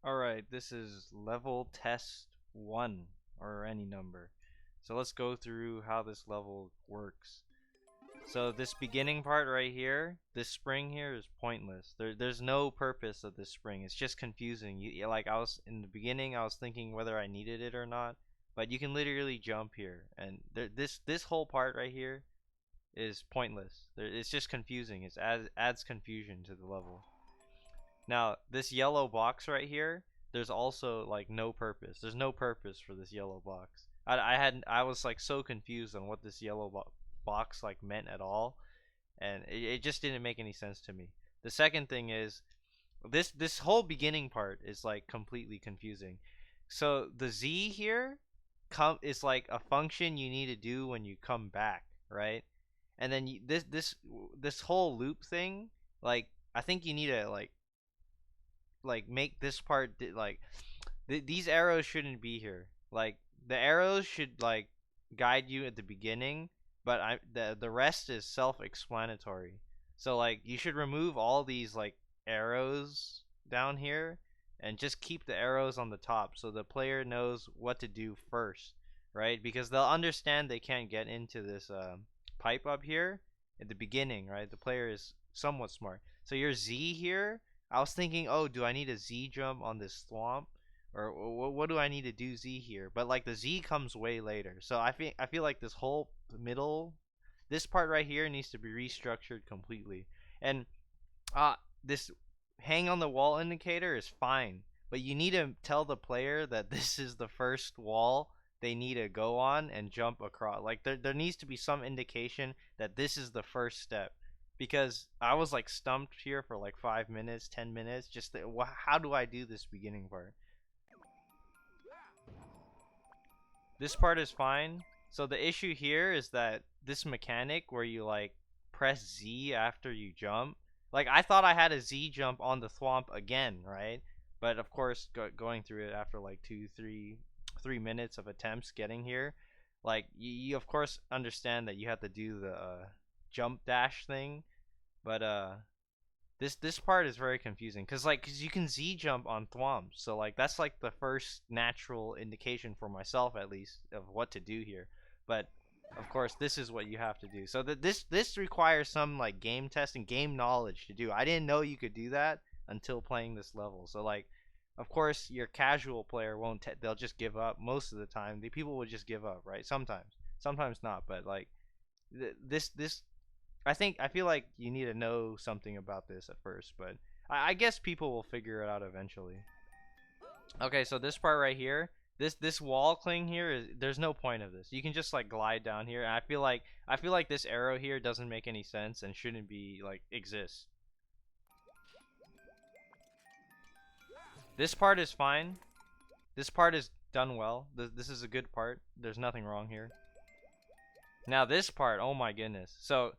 Alright, this is level test 1, or any number. So let's go through how this level works. So this beginning part right here, this spring here is pointless. There's no purpose of this spring. It's just confusing. Like I was in the beginning, I was thinking whether I needed it or not. But you can literally jump here, and this whole part right here is pointless. It's just confusing. It adds confusion to the level. Now, this yellow box right here, there's also like no purpose. There's no purpose for this yellow box. I was like so confused on what this yellow box like meant at all, and it just didn't make any sense to me. The second thing is this whole beginning part is like completely confusing. So the Z here is like a function you need to do when you come back, right? And then this whole loop thing, like I think you need to like make this part like these arrows shouldn't be here. Like the arrows should like guide you at the beginning, but the rest is self-explanatory. So like you should remove all these like arrows down here and just keep the arrows on the top so the player knows what to do first, right? Because they'll understand they can't get into this pipe up here at the beginning, right? The player is somewhat smart. So your Z here, I was thinking, oh, do I need a Z jump on this swamp? Or what do I need to do Z here? But like the Z comes way later. So I feel like this whole middle, this part right here needs to be restructured completely. And uh this hang on the wall indicator is fine, but you need to tell the player that this is the first wall they need to go on and jump across. Like there needs to be some indication that this is the first step, because I was like stumped here for like 5 minutes, 10 minutes. How do I do this beginning part? This part is fine. So the issue here is that this mechanic where you like press Z after you jump, like I thought I had a Z jump on the thwomp again, right? But of course, going through it after like 3 minutes of attempts getting here, like you of course understand that you have to do the jump dash thing, but this part is very confusing because you can Z jump on thwomps, so like that's like the first natural indication for myself at least of what to do here. But of course, this is what you have to do. So this requires some like game testing, game knowledge to do. I didn't know you could do that until playing this level. So like, of course, your casual player won't. They'll just give up most of the time. The people would just give up, right? Sometimes not. But like this I feel like you need to know something about this at first, but I guess people will figure it out eventually. Okay, so this part right here, this wall cling here is there's no point of this. You can just like glide down here. And I feel like this arrow here doesn't make any sense and shouldn't be like exist. This part is fine. This part is done well. This is a good part. There's nothing wrong here. Now this part, oh my goodness. So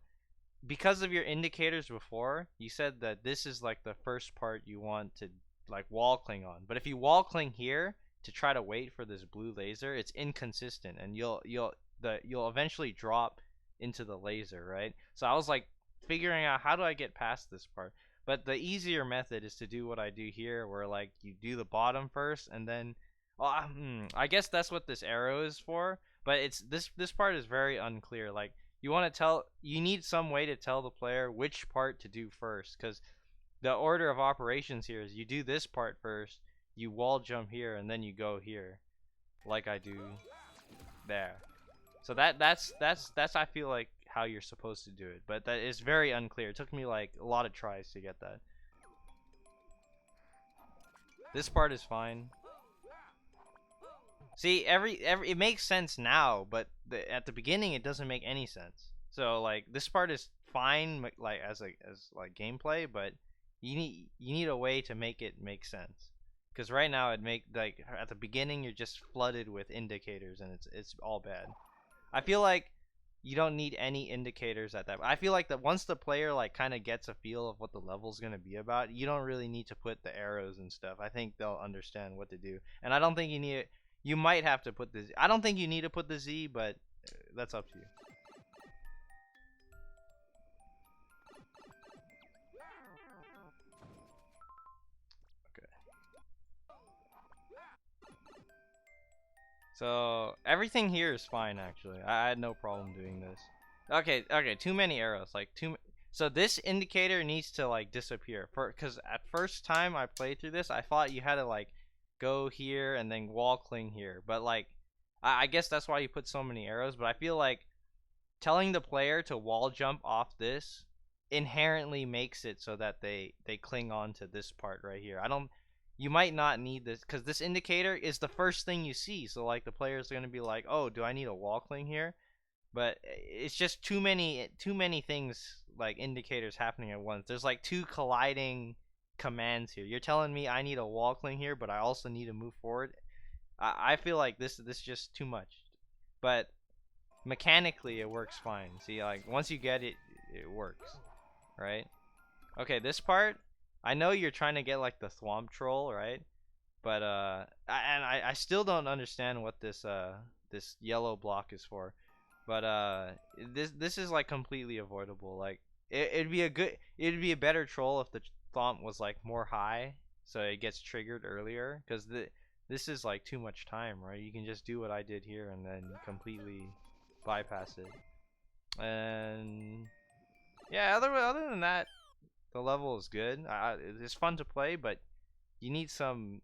because of your indicators before, you said that this is like the first part you want to like wall cling on. But if you wall cling here to try to wait for this blue laser, it's inconsistent and you'll eventually drop into the laser, right? So I was like figuring out how do I get past this part. But the easier method is to do what I do here, where like you do the bottom first and then I guess that's what this arrow is for, but it's this part is very unclear. Like you need some way to tell the player which part to do first, because the order of operations here is you do this part first, you wall jump here, and then you go here, like I do there. So that's I feel like how you're supposed to do it, but that is very unclear. It took me like a lot of tries to get that. This part is fine. See, every it makes sense now, but at the beginning it doesn't make any sense. So like this part is fine, like as like gameplay, but you need a way to make it make sense. Because right now it make like at the beginning you're just flooded with indicators and it's all bad. I feel like you don't need any indicators at that. I feel like that once the player like kind of gets a feel of what the level's gonna be about, you don't really need to put the arrows and stuff. I think they'll understand what to do, and I don't think you need. You might have to put the Z. I don't think you need to put the Z, but that's up to you. Okay. So everything here is fine actually. I had no problem doing this. Okay, okay, too many arrows. Like so this indicator needs to like disappear. Cause at first time I played through this, I thought you had to like go here and then wall cling here. But like I guess that's why you put so many arrows, but I feel like telling the player to wall jump off this inherently makes it so that they cling on to this part right here. I don't You might not need this because this indicator is the first thing you see, so like the players are going to be like, oh, do I need a wall cling here? But it's just too many things, like indicators happening at once. There's like two colliding commands here. You're telling me I need a wall cling here, but I also need to move forward. I feel like this is just too much, but mechanically it works fine. See, like once you get it, it works, right? Okay, this part, I know you're trying to get like the Thwomp Troll, right? But I still don't understand what this yellow block is for. But this is like completely avoidable. Like it'd be a better troll if the Thwomp was like more high, so it gets triggered earlier. Cause this is like too much time, right? You can just do what I did here and then completely bypass it. And yeah, other than that, the level is good. It's fun to play, but you need some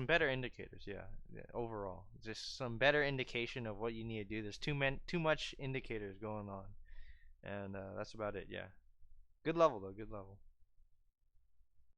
better indicators. Yeah, yeah, overall, just some better indication of what you need to do. There's too much indicators going on, and that's about it. Yeah, good level though. Good level.